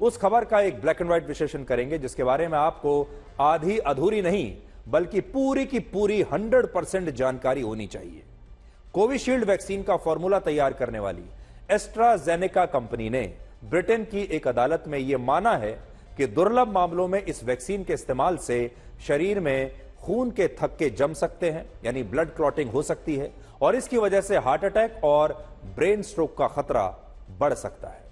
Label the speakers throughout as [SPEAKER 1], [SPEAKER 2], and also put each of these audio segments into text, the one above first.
[SPEAKER 1] उस खबर का एक ब्लैक एंड व्हाइट विश्लेषण करेंगे जिसके बारे में आपको आधी अधूरी नहीं बल्कि पूरी की पूरी 100% जानकारी होनी चाहिए। कोविशील्ड वैक्सीन का फॉर्मूला तैयार करने वाली एस्ट्राजेनेका कंपनी ने ब्रिटेन की एक अदालत में यह माना है कि दुर्लभ मामलों में इस वैक्सीन के इस्तेमाल से शरीर में खून के थक्के जम सकते हैं, यानी ब्लड क्लॉटिंग हो सकती है और इसकी वजह से हार्ट अटैक और ब्रेन स्ट्रोक का खतरा बढ़ सकता है।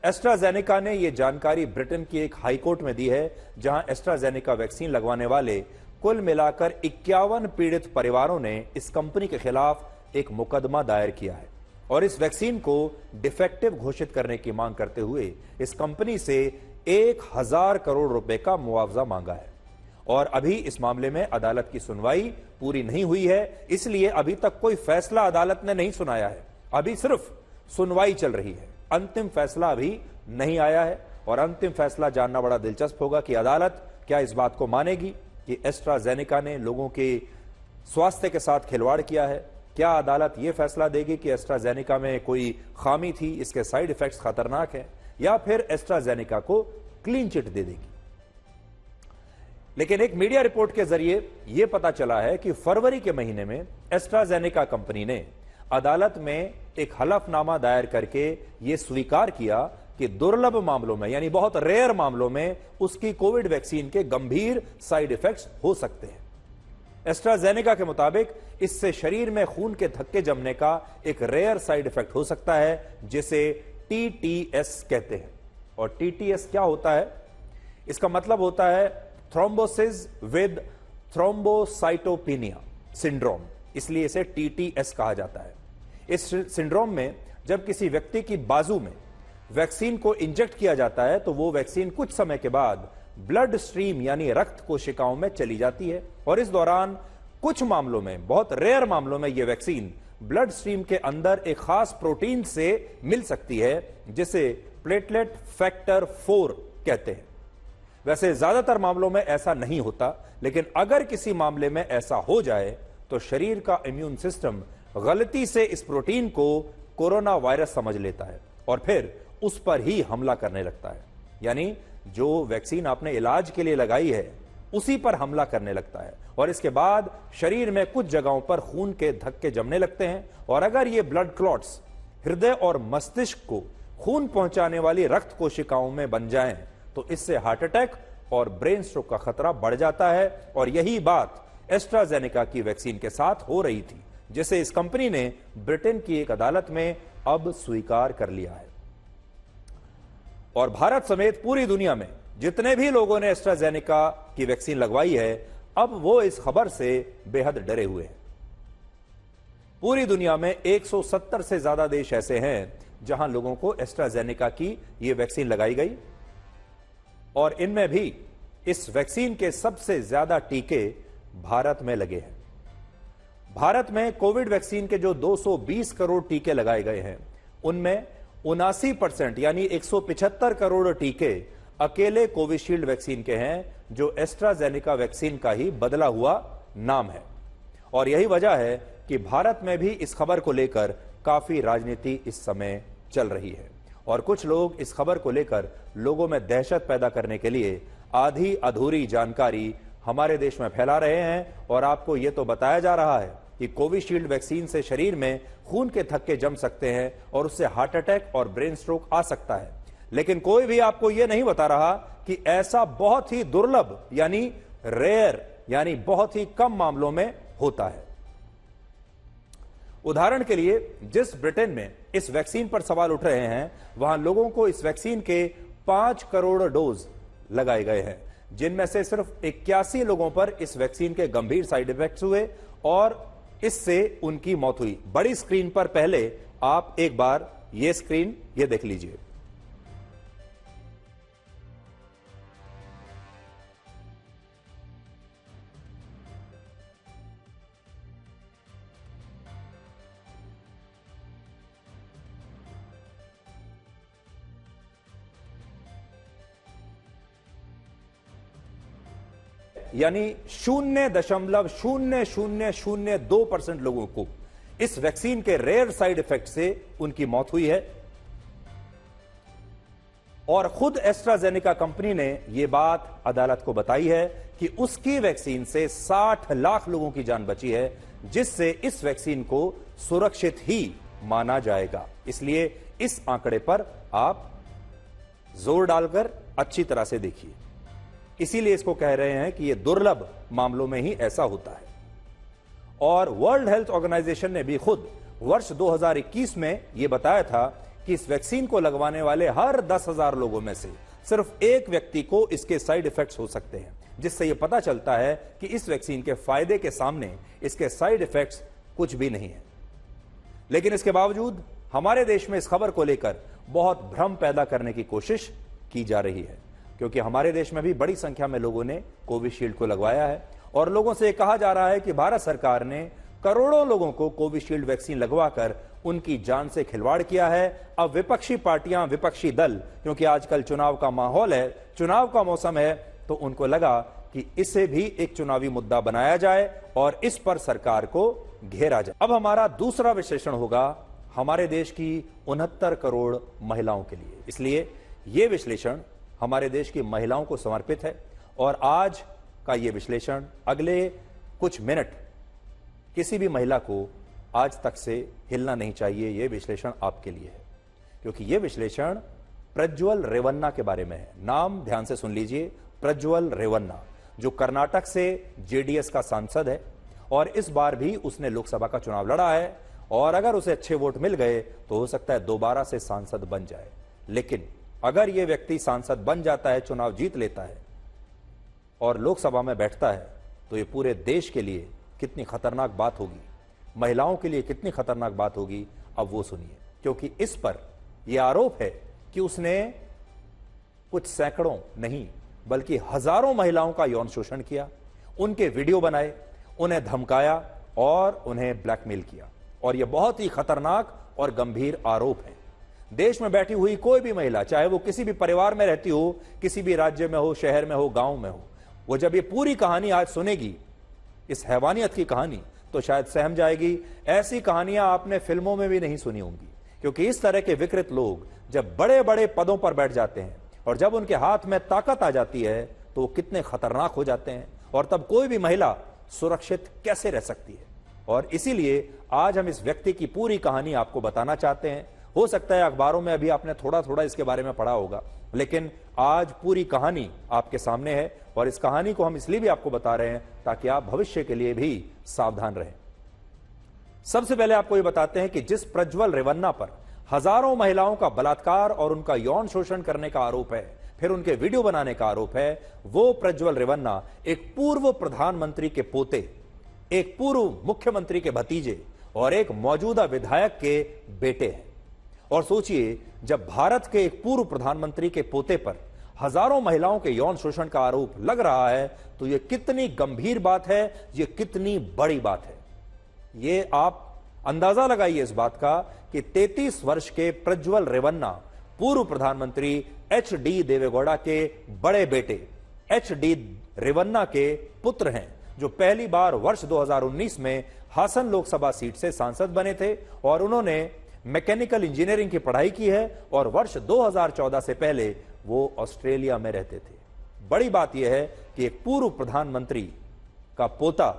[SPEAKER 1] एस्ट्राजेनेका ने यह जानकारी ब्रिटेन की एक हाईकोर्ट में दी है, जहां एस्ट्राजेनेका वैक्सीन लगवाने वाले कुल मिलाकर 51 पीड़ित परिवारों ने इस कंपनी के खिलाफ एक मुकदमा दायर किया है और इस वैक्सीन को डिफेक्टिव घोषित करने की मांग करते हुए इस कंपनी से 1000 करोड़ रुपए का मुआवजा मांगा है। और अभी इस मामले में अदालत की सुनवाई पूरी नहीं हुई है, इसलिए अभी तक कोई फैसला अदालत ने नहीं सुनाया है। अभी सिर्फ सुनवाई चल रही है, अंतिम फैसला अभी नहीं आया है और अंतिम फैसला जानना बड़ा दिलचस्प होगा कि अदालत क्या इस बात को मानेगी कि एस्ट्राजेनेका ने लोगों के स्वास्थ्य के साथ खिलवाड़ किया है। क्या अदालत यह फैसला देगी कि एस्ट्राजेनेका में कोई खामी थी, इसके साइड इफेक्ट्स खतरनाक हैं, या फिर एस्ट्राजेनेका को क्लीन चिट दे देगी। लेकिन एक मीडिया रिपोर्ट के जरिए यह पता चला है कि फरवरी के महीने में एस्ट्राजेनेका कंपनी ने अदालत में एक हलफनामा दायर करके यह स्वीकार किया कि दुर्लभ मामलों में, यानी बहुत रेयर मामलों में, उसकी कोविड वैक्सीन के गंभीर साइड इफेक्ट्स हो सकते हैं। एस्ट्राजेनेका के मुताबिक इससे शरीर में खून के थक्के जमने का एक रेयर साइड इफेक्ट हो सकता है, जिसे टीटीएस कहते हैं। और टीटीएस क्या होता है? इसका मतलब होता है थ्रोम्बोसिस विद थ्रोम्बोसाइटोपिनिया सिंड्रोम, इसलिए इसे टीटीएस कहा जाता है। इस सिंड्रोम में जब किसी व्यक्ति की बाजू में वैक्सीन को इंजेक्ट किया जाता है तो वो वैक्सीन कुछ समय के बाद ब्लड स्ट्रीम यानी रक्त कोशिकाओं में चली जाती है और इस दौरान कुछ मामलों में, बहुत रेयर मामलों में, यह वैक्सीन ब्लड स्ट्रीम के अंदर एक खास प्रोटीन से मिल सकती है जिसे प्लेटलेट फैक्टर 4 कहते हैं। वैसे ज्यादातर मामलों में ऐसा नहीं होता, लेकिन अगर किसी मामले में ऐसा हो जाए तो शरीर का इम्यून सिस्टम गलती से इस प्रोटीन को कोरोना वायरस समझ लेता है और फिर उस पर ही हमला करने लगता है, यानी जो वैक्सीन आपने इलाज के लिए लगाई है उसी पर हमला करने लगता है और इसके बाद शरीर में कुछ जगहों पर खून के धक्के जमने लगते हैं और अगर ये ब्लड क्लॉट्स हृदय और मस्तिष्क को खून पहुंचाने वाली रक्त कोशिकाओं में बन जाएं तो इससे हार्ट अटैक और ब्रेन स्ट्रोक का खतरा बढ़ जाता है। और यही बात एस्ट्राजेनेका की वैक्सीन के साथ हो रही थी, जिसे इस कंपनी ने ब्रिटेन की एक अदालत में अब स्वीकार कर लिया है। और भारत समेत पूरी दुनिया में जितने भी लोगों ने एस्ट्राजेनेका की वैक्सीन लगवाई है, अब वो इस खबर से बेहद डरे हुए हैं। पूरी दुनिया में 170 से ज्यादा देश ऐसे हैं जहां लोगों को एस्ट्राजेनेका की यह वैक्सीन लगाई गई और इनमें भी इस वैक्सीन के सबसे ज्यादा टीके भारत में लगे हैं। भारत में कोविड वैक्सीन के जो 220 करोड़ टीके लगाए गए हैं, उनमें 79% यानी 175 करोड़ टीके अकेले कोविशील्ड वैक्सीन के हैं, जो एस्ट्राजेनेका वैक्सीन का ही बदला हुआ नाम है। और यही वजह है कि भारत में भी इस खबर को लेकर काफी राजनीति इस समय चल रही है और कुछ लोग इस खबर को लेकर लोगों में दहशत पैदा करने के लिए आधी अधूरी जानकारी हमारे देश में फैला रहे हैं। और आपको यह तो बताया जा रहा है कि कोविशील्ड वैक्सीन से शरीर में खून के थक्के जम सकते हैं और उससे हार्ट अटैक और ब्रेन स्ट्रोक आ सकता है, लेकिन कोई भी आपको यह नहीं बता रहा कि ऐसा बहुत ही दुर्लभ यानी रेयर यानी बहुत ही कम मामलों में होता है। उदाहरण के लिए, जिस ब्रिटेन में इस वैक्सीन पर सवाल उठ रहे हैं, वहां लोगों को इस वैक्सीन के 5 करोड़ डोज लगाए गए हैं, जिनमें से सिर्फ 81 लोगों पर इस वैक्सीन के गंभीर साइड इफेक्ट्स हुए और इससे उनकी मौत हुई। बड़ी स्क्रीन पर पहले आप एक बार ये स्क्रीन ये देख लीजिए। यानी 0.0002% लोगों को इस वैक्सीन के रेयर साइड इफेक्ट से उनकी मौत हुई है। और खुद एस्ट्राजेनेका कंपनी ने यह बात अदालत को बताई है कि उसकी वैक्सीन से 60 लाख लोगों की जान बची है, जिससे इस वैक्सीन को सुरक्षित ही माना जाएगा। इसलिए इस आंकड़े पर आप जोर डालकर अच्छी तरह से देखिए। इसीलिए इसको कह रहे हैं कि यह दुर्लभ मामलों में ही ऐसा होता है। और वर्ल्ड हेल्थ ऑर्गेनाइजेशन ने भी खुद वर्ष 2021 में यह बताया था कि इस वैक्सीन को लगवाने वाले हर 10,000 लोगों में से सिर्फ एक व्यक्ति को इसके साइड इफेक्ट्स हो सकते हैं, जिससे यह पता चलता है कि इस वैक्सीन के फायदे के सामने इसके साइड इफेक्ट्स कुछ भी नहीं है। लेकिन इसके बावजूद हमारे देश में इस खबर को लेकर बहुत भ्रम पैदा करने की कोशिश की जा रही है, क्योंकि हमारे देश में भी बड़ी संख्या में लोगों ने कोविशील्ड को लगवाया है और लोगों से कहा जा रहा है कि भारत सरकार ने करोड़ों लोगों को कोविशील्ड वैक्सीन लगवाकर उनकी जान से खिलवाड़ किया है। अब विपक्षी पार्टियां, विपक्षी दल, क्योंकि आजकल चुनाव का माहौल है, चुनाव का मौसम है, तो उनको लगा कि इसे भी एक चुनावी मुद्दा बनाया जाए और इस पर सरकार को घेरा जाए। अब हमारा दूसरा विश्लेषण होगा हमारे देश की 69 करोड़ महिलाओं के लिए। इसलिए यह विश्लेषण हमारे देश की महिलाओं को समर्पित है और आज का यह विश्लेषण अगले कुछ मिनट किसी भी महिला को आज तक से हिलना नहीं चाहिए। यह विश्लेषण आपके लिए है, क्योंकि यह विश्लेषण प्रज्वल रेवन्ना के बारे में है। नाम ध्यान से सुन लीजिए, प्रज्वल रेवन्ना, जो कर्नाटक से जेडीएस का सांसद है और इस बार भी उसने लोकसभा का चुनाव लड़ा है और अगर उसे अच्छे वोट मिल गए तो हो सकता है दोबारा से सांसद बन जाए। लेकिन अगर यह व्यक्ति सांसद बन जाता है, चुनाव जीत लेता है और लोकसभा में बैठता है, तो यह पूरे देश के लिए कितनी खतरनाक बात होगी, महिलाओं के लिए कितनी खतरनाक बात होगी, अब वो सुनिए। क्योंकि इस पर यह आरोप है कि उसने कुछ सैकड़ों नहीं बल्कि हजारों महिलाओं का यौन शोषण किया, उनके वीडियो बनाए, उन्हें धमकाया और उन्हें ब्लैकमेल किया। और यह बहुत ही खतरनाक और गंभीर आरोप है। देश में बैठी हुई कोई भी महिला, चाहे वो किसी भी परिवार में रहती हो, किसी भी राज्य में हो, शहर में हो, गांव में हो, वो जब ये पूरी कहानी आज सुनेगी, इस हैवानियत की कहानी, तो शायद सहम जाएगी। ऐसी कहानियां आपने फिल्मों में भी नहीं सुनी होंगी, क्योंकि इस तरह के विकृत लोग जब बड़े बड़े पदों पर बैठ जाते हैं और जब उनके हाथ में ताकत आ जाती है तो वो कितने खतरनाक हो जाते हैं और तब कोई भी महिला सुरक्षित कैसे रह सकती है। और इसीलिए आज हम इस व्यक्ति की पूरी कहानी आपको बताना चाहते हैं। हो सकता है अखबारों में अभी आपने थोड़ा थोड़ा इसके बारे में पढ़ा होगा, लेकिन आज पूरी कहानी आपके सामने है और इस कहानी को हम इसलिए भी आपको बता रहे हैं ताकि आप भविष्य के लिए भी सावधान रहें। सबसे पहले आपको यह बताते हैं कि जिस प्रज्वल रेवन्ना पर हजारों महिलाओं का बलात्कार और उनका यौन शोषण करने का आरोप है, फिर उनके वीडियो बनाने का आरोप है, वो प्रज्वल रेवन्ना एक पूर्व प्रधानमंत्री के पोते, एक पूर्व मुख्यमंत्री के भतीजे और एक मौजूदा विधायक के बेटे हैं। और सोचिए, जब भारत के एक पूर्व प्रधानमंत्री के पोते पर हजारों महिलाओं के यौन शोषण का आरोप लग रहा है तो यह कितनी गंभीर बात है, यह कितनी बड़ी बात है। यह आप अंदाजा लगाइए इस बात का कि 33 वर्ष के प्रज्वल रेवन्ना पूर्व प्रधानमंत्री एच.डी. देवेगौड़ा के बड़े बेटे एच.डी. रेवन्ना के पुत्र हैं, जो पहली बार वर्ष 2019 में हासन लोकसभा सीट से सांसद बने थे और उन्होंने मैकेनिकल इंजीनियरिंग की पढ़ाई की है और वर्ष 2014 से पहले वो ऑस्ट्रेलिया में रहते थे। बड़ी बात यह है कि एक पूर्व प्रधानमंत्री का पोता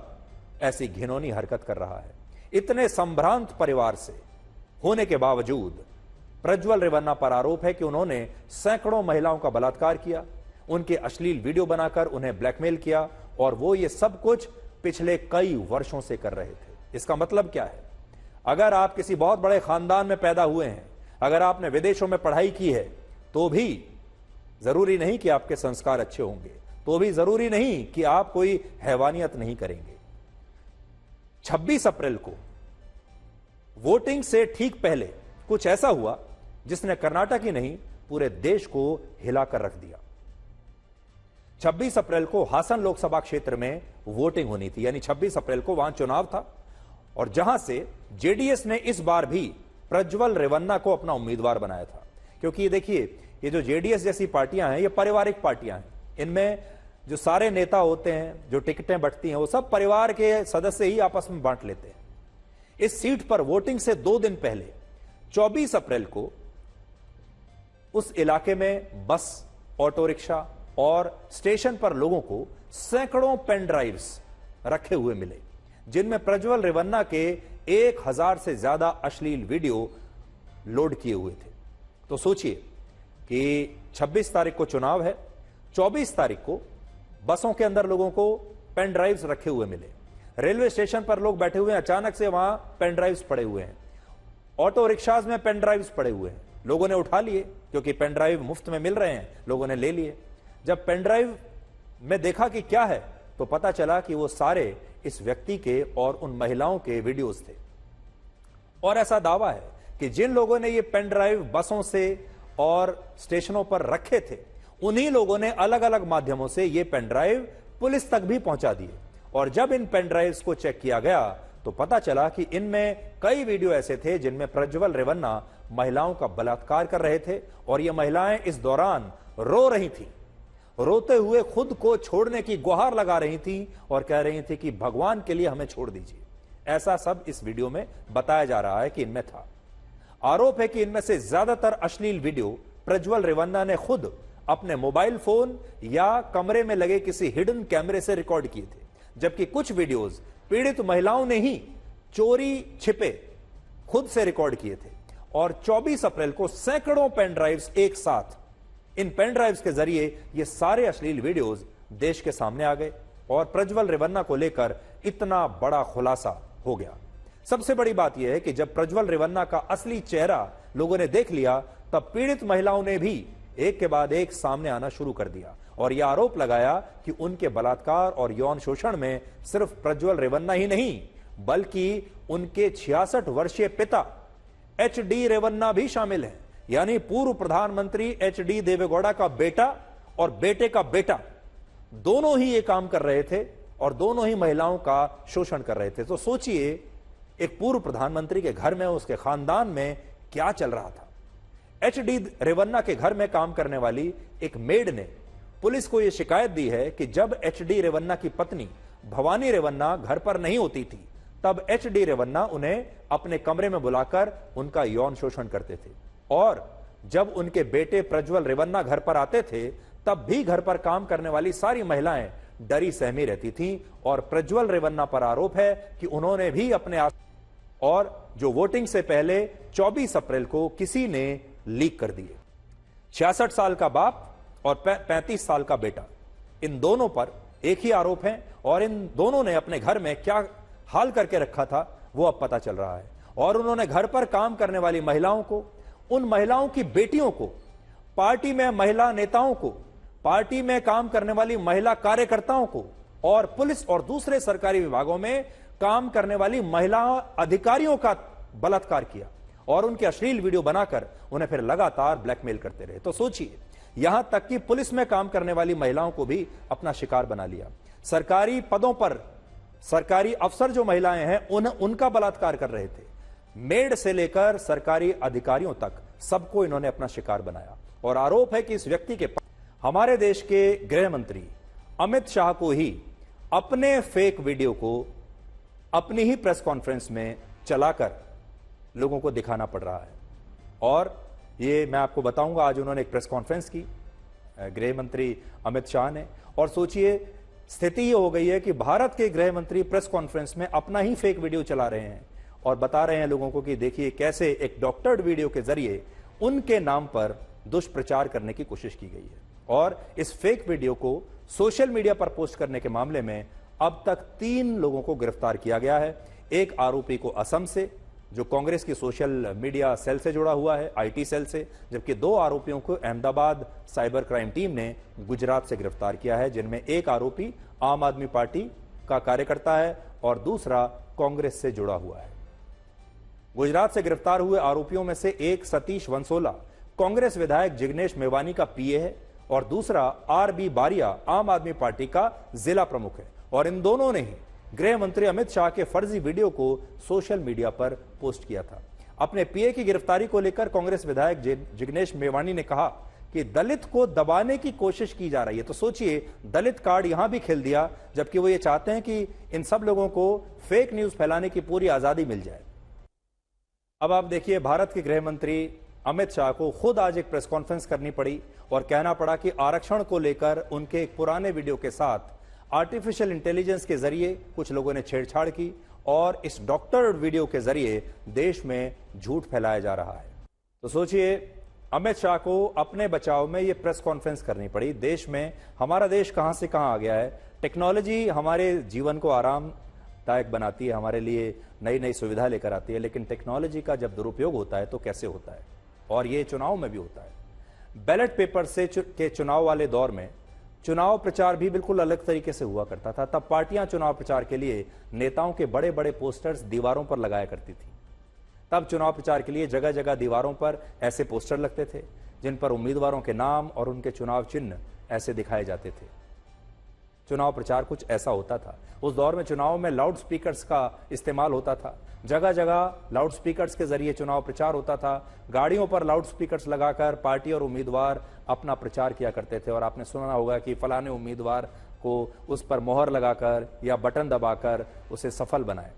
[SPEAKER 1] ऐसी घिनौनी हरकत कर रहा है। इतने संभ्रांत परिवार से होने के बावजूद प्रज्वल रेवन्ना पर आरोप है कि उन्होंने सैकड़ों महिलाओं का बलात्कार किया, उनके अश्लील वीडियो बनाकर उन्हें ब्लैकमेल किया और वो ये सब कुछ पिछले कई वर्षों से कर रहे थे। इसका मतलब क्या है? अगर आप किसी बहुत बड़े खानदान में पैदा हुए हैं, अगर आपने विदेशों में पढ़ाई की है, तो भी जरूरी नहीं कि आपके संस्कार अच्छे होंगे, तो भी जरूरी नहीं कि आप कोई हैवानियत नहीं करेंगे। 26 अप्रैल को वोटिंग से ठीक पहले कुछ ऐसा हुआ जिसने कर्नाटक ही नहीं पूरे देश को हिलाकर रख दिया। 26 अप्रैल को हासन लोकसभा क्षेत्र में वोटिंग होनी थी, यानी 26 अप्रैल को वहां चुनाव था और जहां से जेडीएस ने इस बार भी प्रज्वल रेवन्ना को अपना उम्मीदवार बनाया था। क्योंकि ये देखिए, ये जो जेडीएस जैसी पार्टियां हैं, ये पारिवारिक पार्टियां हैं। इनमें जो सारे नेता होते हैं, जो टिकटें बंटती हैं, वो सब परिवार के सदस्य ही आपस में बांट लेते हैं। इस सीट पर वोटिंग से 2 दिन पहले 24 अप्रैल को उस इलाके में बस, ऑटो रिक्शा और स्टेशन पर लोगों को सैकड़ों पेन ड्राइव्स रखे हुए मिले, जिनमें प्रज्वल रेवन्ना के 1000 से ज्यादा अश्लील वीडियो लोड किए हुए थे। तो सोचिए कि 26 तारीख को चुनाव है, 24 तारीख को बसों के अंदर लोगों को पेन ड्राइव्स रखे हुए मिले, रेलवे स्टेशन पर लोग बैठे हुए हैं, अचानक से वहां पेन ड्राइव्स पड़े हुए हैं, ऑटो रिक्शाज में पेन ड्राइव्स पड़े हुए हैं, लोगों ने उठा लिए क्योंकि पेन ड्राइव मुफ्त में मिल रहे हैं, लोगों ने ले लिए। जब पेन ड्राइव में देखा कि क्या है तो पता चला कि वो सारे इस व्यक्ति के और उन महिलाओं के वीडियोस थे। और ऐसा दावा है कि जिन लोगों ने ये पेन ड्राइव बसों से और स्टेशनों पर रखे थे, उन्हीं लोगों ने अलग अलग माध्यमों से ये पेन ड्राइव पुलिस तक भी पहुंचा दिए। और जब इन पेन ड्राइव्स को चेक किया गया तो पता चला कि इनमें कई वीडियो ऐसे थे जिनमें प्रज्वल रेवन्ना महिलाओं का बलात्कार कर रहे थे और ये महिलाएं इस दौरान रो रही थी, रोते हुए खुद को छोड़ने की गुहार लगा रही थी और कह रही थी कि भगवान के लिए हमें छोड़ दीजिए। ऐसा सब इस वीडियो में बताया जा रहा है कि इनमें था। आरोप है कि इनमें से ज्यादातर अश्लील वीडियो प्रज्वल रेवन्ना ने खुद अपने मोबाइल फोन या कमरे में लगे किसी हिडन कैमरे से रिकॉर्ड किए थे, जबकि कुछ वीडियोस पीड़ित महिलाओं ने ही चोरी छिपे खुद से रिकॉर्ड किए थे। और 24 अप्रैल को सैकड़ों पेन ड्राइव्स एक साथ, इन पेन ड्राइव्स के जरिए ये सारे अश्लील वीडियोस देश के सामने आ गए और प्रज्वल रेवन्ना को लेकर इतना बड़ा खुलासा हो गया। सबसे बड़ी बात यह है कि जब प्रज्वल रेवन्ना का असली चेहरा लोगों ने देख लिया, तब पीड़ित महिलाओं ने भी एक के बाद एक सामने आना शुरू कर दिया और यह आरोप लगाया कि उनके बलात्कार और यौन शोषण में सिर्फ प्रज्वल रेवन्ना ही नहीं, बल्कि उनके 66 वर्षीय पिता एच.डी. रेवन्ना भी शामिल हैं। यानी पूर्व प्रधानमंत्री एच.डी. देवेगौड़ा का बेटा और बेटे का बेटा दोनों ही ये काम कर रहे थे और दोनों ही महिलाओं का शोषण कर रहे थे। तो सोचिए, एक पूर्व प्रधानमंत्री के घर में, उसके खानदान में क्या चल रहा था। एच.डी. रेवन्ना के घर में काम करने वाली एक मेड ने पुलिस को यह शिकायत दी है कि जब एच.डी. रेवन्ना की पत्नी भवानी रेवन्ना घर पर नहीं होती थी, तब एच.डी. रेवन्ना उन्हें अपने कमरे में बुलाकर उनका यौन शोषण करते थे। और जब उनके बेटे प्रज्वल रेवन्ना घर पर आते थे, तब भी घर पर काम करने वाली सारी महिलाएं डरी सहमी रहती थीं। और प्रज्वल रेवन्ना पर आरोप है कि उन्होंने भी अपने और जो वोटिंग से पहले 24 अप्रैल को किसी ने लीक कर दिए। 66 साल का बाप और 35 साल का बेटा, इन दोनों पर एक ही आरोप है और इन दोनों ने अपने घर में क्या हाल करके रखा था वो अब पता चल रहा है। और उन्होंने घर पर काम करने वाली महिलाओं को, उन महिलाओं की बेटियों को, पार्टी में महिला नेताओं को, पार्टी में काम करने वाली महिला कार्यकर्ताओं को और पुलिस और दूसरे सरकारी विभागों में काम करने वाली महिला अधिकारियों का बलात्कार किया और उनके अश्लील वीडियो बनाकर उन्हें फिर लगातार ब्लैकमेल करते रहे। तो सोचिए, यहां तक कि पुलिस में काम करने वाली महिलाओं को भी अपना शिकार बना लिया। सरकारी पदों पर सरकारी अफसर जो महिलाएं हैं उनका बलात्कार कर रहे थे। मेड से लेकर सरकारी अधिकारियों तक सबको इन्होंने अपना शिकार बनाया। और आरोप है कि इस व्यक्ति के हमारे देश के गृह मंत्री अमित शाह को ही अपने फेक वीडियो को अपनी ही प्रेस कॉन्फ्रेंस में चलाकर लोगों को दिखाना पड़ रहा है। और ये मैं आपको बताऊंगा, आज उन्होंने एक प्रेस कॉन्फ्रेंस की, गृह मंत्री अमित शाह ने। और सोचिए, स्थिति ये हो गई है कि भारत के गृह मंत्री प्रेस कॉन्फ्रेंस में अपना ही फेक वीडियो चला रहे हैं और बता रहे हैं लोगों को कि देखिए कैसे एक डॉक्टर्ड वीडियो के जरिए उनके नाम पर दुष्प्रचार करने की कोशिश की गई है। और इस फेक वीडियो को सोशल मीडिया पर पोस्ट करने के मामले में अब तक 3 लोगों को गिरफ्तार किया गया है। एक आरोपी को असम से, जो कांग्रेस की सोशल मीडिया सेल से जुड़ा हुआ है, आईटी सेल से, जबकि 2 आरोपियों को अहमदाबाद साइबर क्राइम टीम ने गुजरात से गिरफ्तार किया है, जिनमें एक आरोपी आम आदमी पार्टी का कार्यकर्ता है और दूसरा कांग्रेस से जुड़ा हुआ है। गुजरात से गिरफ्तार हुए आरोपियों में से एक सतीश वंसोला कांग्रेस विधायक जिग्नेश मेवानी का पीए है और दूसरा आर.बी. बारिया आम आदमी पार्टी का जिला प्रमुख है। और इन दोनों ने ही गृह मंत्री अमित शाह के फर्जी वीडियो को सोशल मीडिया पर पोस्ट किया था। अपने पीए की गिरफ्तारी को लेकर कांग्रेस विधायक जिग्नेश मेवानी ने कहा कि दलित को दबाने की कोशिश की जा रही है। तो सोचिए, दलित कार्ड यहां भी खेल दिया, जबकि वो ये चाहते हैं कि इन सब लोगों को फेक न्यूज फैलाने की पूरी आजादी मिल जाए। अब आप देखिए, भारत के गृह मंत्री अमित शाह को खुद आज एक प्रेस कॉन्फ्रेंस करनी पड़ी और कहना पड़ा कि आरक्षण को लेकर उनके एक पुराने वीडियो के साथ आर्टिफिशियल इंटेलिजेंस के जरिए कुछ लोगों ने छेड़छाड़ की और इस डॉक्टर वीडियो के जरिए देश में झूठ फैलाया जा रहा है। तो सोचिए, अमित शाह को अपने बचाव में यह प्रेस कॉन्फ्रेंस करनी पड़ी। देश में, हमारा देश कहां से कहां आ गया है। टेक्नोलॉजी हमारे जीवन को आरामदायक बनाती है, हमारे लिए नई नई सुविधा लेकर आती है, लेकिन टेक्नोलॉजी का जब दुरुपयोग होता है तो कैसे होता है, और ये चुनाव में भी होता है। बैलेट पेपर से के चुनाव वाले दौर में चुनाव प्रचार भी बिल्कुल अलग तरीके से हुआ करता था। तब पार्टियां चुनाव प्रचार के लिए नेताओं के बड़े बड़े पोस्टर्स दीवारों पर लगाया करती थी। तब चुनाव प्रचार के लिए जगह जगह दीवारों पर ऐसे पोस्टर लगते थे जिन पर उम्मीदवारों के नाम और उनके चुनाव चिन्ह ऐसे दिखाए जाते थे। चुनाव प्रचार कुछ ऐसा होता था। उस दौर में चुनाव में लाउड स्पीकर्स का इस्तेमाल होता था। जगह जगह लाउड स्पीकर्स के जरिए चुनाव प्रचार होता था। गाड़ियों पर लाउड स्पीकर्स लगाकर पार्टी और उम्मीदवार अपना प्रचार किया करते थे। और आपने सुना होगा कि फलाने उम्मीदवार को उस पर मोहर लगाकर या बटन दबाकर उसे सफल बनाए।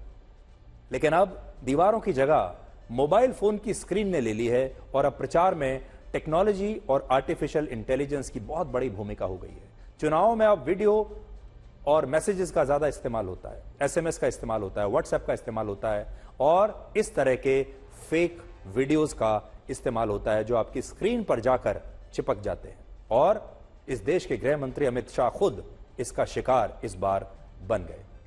[SPEAKER 1] लेकिन अब दीवारों की जगह मोबाइल फोन की स्क्रीन ने ले ली है और अब प्रचार में टेक्नोलॉजी और आर्टिफिशियल इंटेलिजेंस की बहुत बड़ी भूमिका हो गई है। चुनाव में अब वीडियो और मैसेजेस का ज्यादा इस्तेमाल होता है, एसएमएस का इस्तेमाल होता है, व्हाट्सएप का इस्तेमाल होता है और इस तरह के फेक वीडियोस का इस्तेमाल होता है जो आपकी स्क्रीन पर जाकर चिपक जाते हैं। और इस देश के गृह मंत्री अमित शाह खुद इसका शिकार इस बार बन गए।